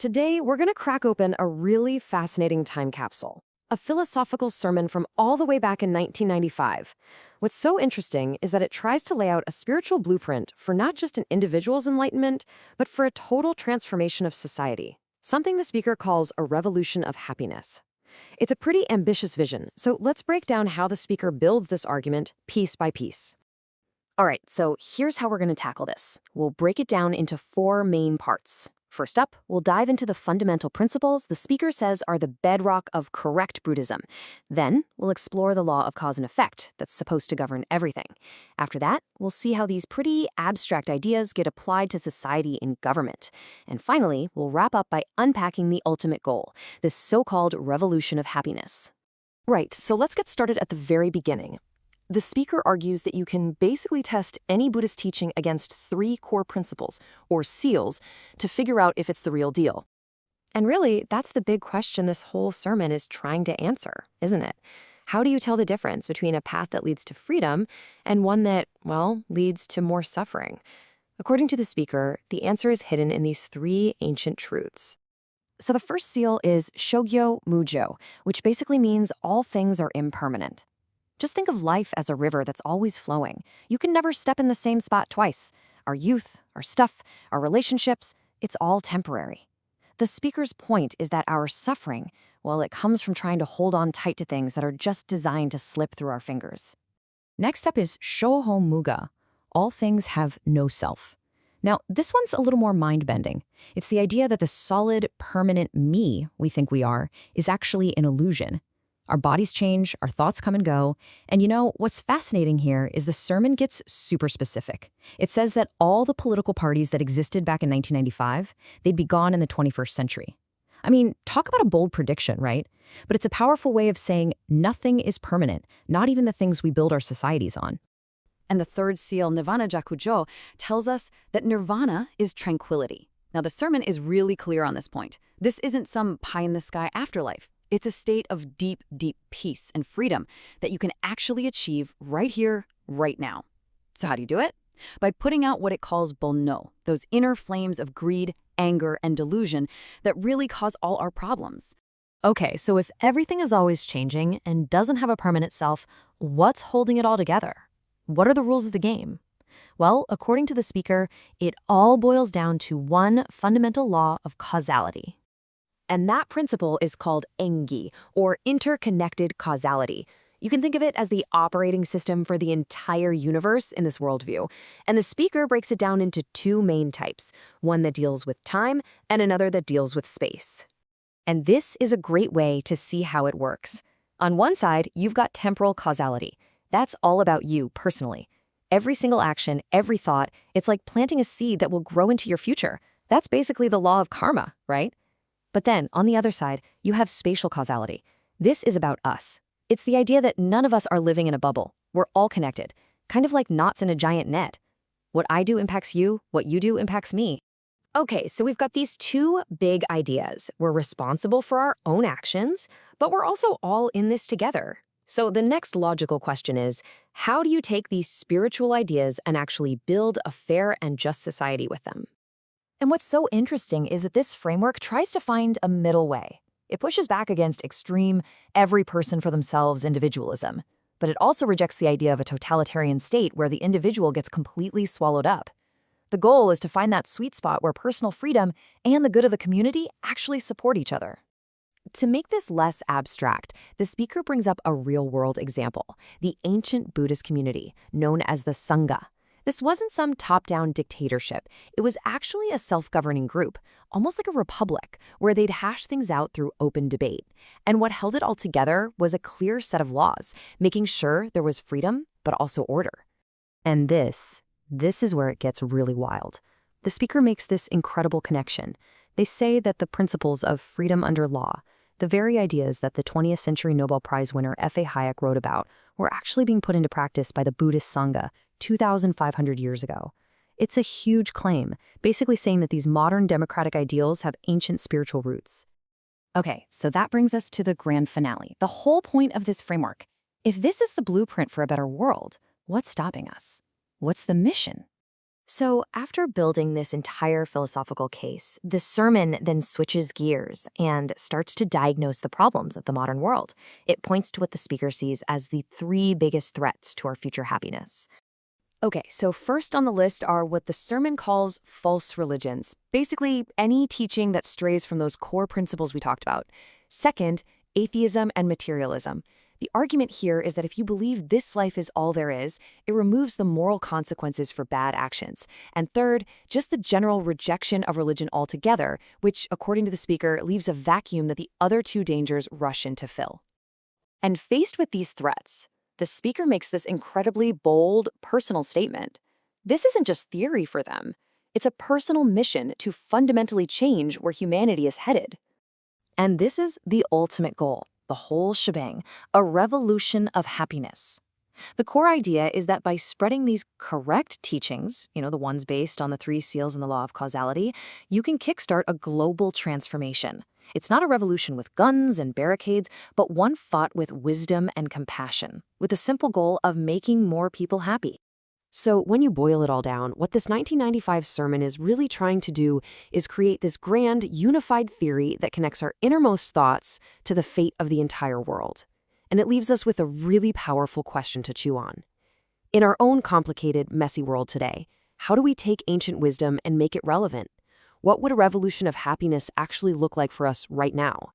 Today, we're going to crack open a really fascinating time capsule, a philosophical sermon from all the way back in 1995. What's so interesting is that it tries to lay out a spiritual blueprint for not just an individual's enlightenment, but for a total transformation of society, something the speaker calls a revolution of happiness. It's a pretty ambitious vision, so let's break down how the speaker builds this argument piece by piece. All right, so here's how we're going to tackle this. We'll break it down into four main parts. First up, we'll dive into the fundamental principles the speaker says are the bedrock of correct Buddhism. Then, we'll explore the law of cause and effect that's supposed to govern everything. After that, we'll see how these pretty abstract ideas get applied to society and government. And finally, we'll wrap up by unpacking the ultimate goal, this so-called revolution of happiness. Right, so let's get started at the very beginning. The speaker argues that you can basically test any Buddhist teaching against three core principles, or seals, to figure out if it's the real deal. And really, that's the big question this whole sermon is trying to answer, isn't it? How do you tell the difference between a path that leads to freedom and one that, well, leads to more suffering? According to the speaker, the answer is hidden in these three ancient truths. So the first seal is Shogyo Mujo, which basically means all things are impermanent. Just think of life as a river that's always flowing. You can never step in the same spot twice. Our youth, our stuff, our relationships, it's all temporary. The speaker's point is that our suffering, well, it comes from trying to hold on tight to things that are just designed to slip through our fingers. Next up is Shoho Muga. All things have no self. Now, this one's a little more mind-bending. It's the idea that the solid, permanent me we think we are is actually an illusion. Our bodies change, our thoughts come and go. And you know, what's fascinating here is the sermon gets super specific. It says that all the political parties that existed back in 1995, they'd be gone in the 21st century. I mean, talk about a bold prediction, right? But it's a powerful way of saying nothing is permanent, not even the things we build our societies on. And the third seal, Nirvana Jakujo, tells us that nirvana is tranquility. Now, the sermon is really clear on this point. This isn't some pie-in-the-sky afterlife. It's a state of deep, deep peace and freedom that you can actually achieve right here, right now. So how do you do it? By putting out what it calls bonno, those inner flames of greed, anger, and delusion that really cause all our problems. Okay, so if everything is always changing and doesn't have a permanent self, what's holding it all together? What are the rules of the game? Well, according to the speaker, it all boils down to one fundamental law of causality. And that principle is called engi, or interconnected causality. You can think of it as the operating system for the entire universe in this worldview. And the speaker breaks it down into two main types, one that deals with time and another that deals with space. And this is a great way to see how it works. On one side, you've got temporal causality. That's all about you personally. Every single action, every thought, it's like planting a seed that will grow into your future. That's basically the law of karma, right? But then, on the other side, you have spatial causality. This is about us. It's the idea that none of us are living in a bubble. We're all connected, kind of like knots in a giant net. What I do impacts you, what you do impacts me. Okay, so we've got these two big ideas. We're responsible for our own actions, but we're also all in this together. So the next logical question is, how do you take these spiritual ideas and actually build a fair and just society with them? And what's so interesting is that this framework tries to find a middle way. It pushes back against extreme, every person for themselves individualism. But it also rejects the idea of a totalitarian state where the individual gets completely swallowed up. The goal is to find that sweet spot where personal freedom and the good of the community actually support each other. To make this less abstract, the speaker brings up a real-world example, the ancient Buddhist community, known as the Sangha. This wasn't some top-down dictatorship. It was actually a self-governing group, almost like a republic, where they'd hash things out through open debate. And what held it all together was a clear set of laws, making sure there was freedom, but also order. And this is where it gets really wild. The speaker makes this incredible connection. They say that the principles of freedom under law, the very ideas that the 20th century Nobel Prize winner F.A. Hayek wrote about, were actually being put into practice by the Buddhist Sangha 2,500 years ago. It's a huge claim, basically saying that these modern democratic ideals have ancient spiritual roots. Okay, so that brings us to the grand finale, the whole point of this framework. If this is the blueprint for a better world, what's stopping us? What's the mission? So, after building this entire philosophical case, the sermon then switches gears and starts to diagnose the problems of the modern world. It points to what the speaker sees as the three biggest threats to our future happiness. Okay, so first on the list are what the sermon calls false religions. Basically, any teaching that strays from those core principles we talked about. Second, atheism and materialism. The argument here is that if you believe this life is all there is, it removes the moral consequences for bad actions. And third, just the general rejection of religion altogether, which, according to the speaker, leaves a vacuum that the other two dangers rush in to fill. And faced with these threats, the speaker makes this incredibly bold, personal statement. This isn't just theory for them. It's a personal mission to fundamentally change where humanity is headed. And this is the ultimate goal, the whole shebang, a revolution of happiness. The core idea is that by spreading these correct teachings, the ones based on the three seals and the law of causality, you can kickstart a global transformation. It's not a revolution with guns and barricades, but one fought with wisdom and compassion, with the simple goal of making more people happy. So when you boil it all down, what this 1995 sermon is really trying to do is create this grand, unified theory that connects our innermost thoughts to the fate of the entire world. And it leaves us with a really powerful question to chew on. In our own complicated, messy world today, how do we take ancient wisdom and make it relevant? What would a revolution of happiness actually look like for us right now?